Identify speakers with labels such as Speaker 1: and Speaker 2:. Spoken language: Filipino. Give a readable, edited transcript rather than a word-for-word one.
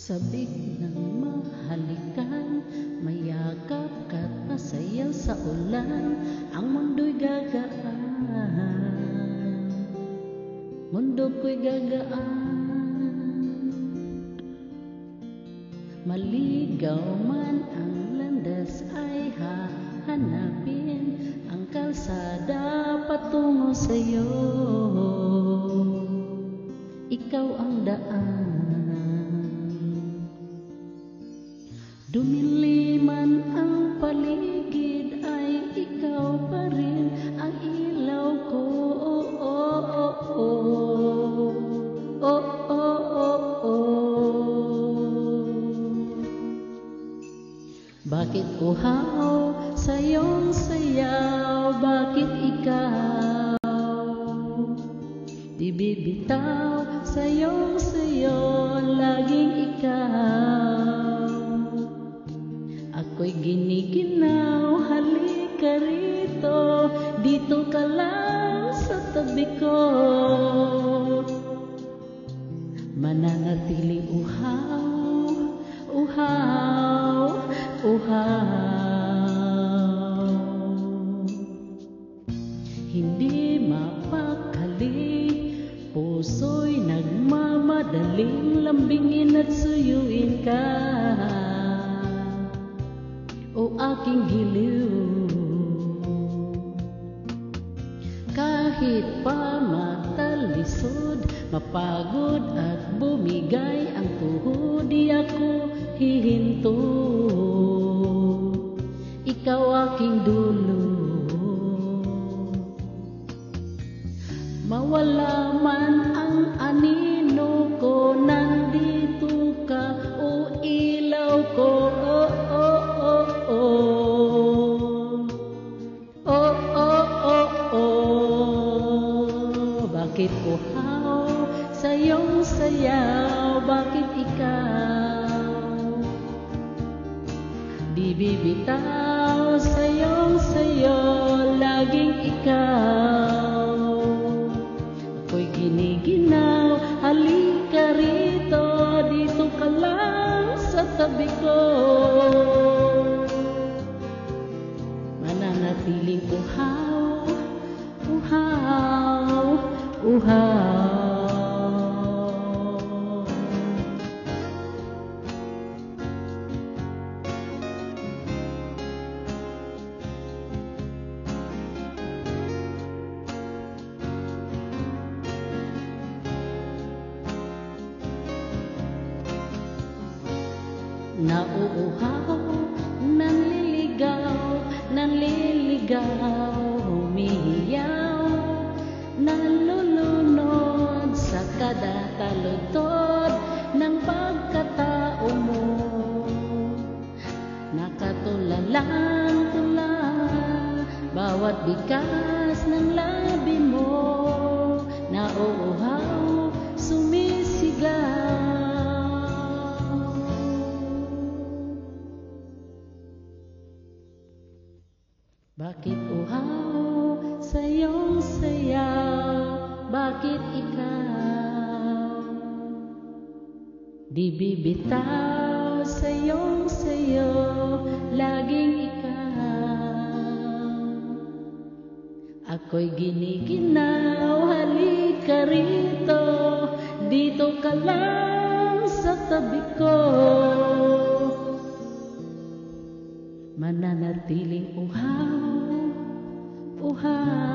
Speaker 1: Sabik ng mahalikan, mayakap ka't masayaw sa ulan. Ang mundo'y gagaan, mundo ko'y gagaan. Maligaw man ang landas ay hahanapin ang kalsada patungo sa'yo. Ikaw ang daan. Dumiliman ang paligid ay ikaw pa rin ang ilaw ko. Oh, oh, oh, oh. Oh, oh, oh, oh. Bakit uhaw sa'yong sayaw? Bakit ikaw di bibitaw sa'yong sayo? Laging ikaw. Ako'y giniginaw, halika rito, dito ka lang sa tabi ko. Mananatiling uhaw, uhaw, uhaw. Hindi mapakali, puso'y nagmamadaling lambingin at suyuin ka. O aking giliw, kahit pa matalisod, mapagod at bumigay ang tuhod, di ako hihinto. Ikaw aking dulo, mawala man ang anino ko, nandito ka, o ilaw ko. Oh, oh, oh, oh. Oh, oh, oh, oh. Bakit uhaw sa'yong sayaw? Bakit ikaw di bibitaw sa'yong sayo? Laging ikaw. Ako'y giniginaw, halika rito, dito ka lang sa tabi ko. Mananatiling uhaw, uhaw, uhaw. Nauuhaw, nanliligaw, nanliligaw, humihiyaw, nalulunod sa kada taludtod ng pagkatao mo. Nakatulalang-tula bawat bikas ng labi mo. Nauuhaw, sumisigaw. Bakit uhaw sa'yong sayaw? Bakit ikaw di bibitaw sa'yong sayo? Laging ikaw. Ako'y giniginaw, halika rito, dito ka lang sa tabi ko. Mananatiling uhaw, uhaw.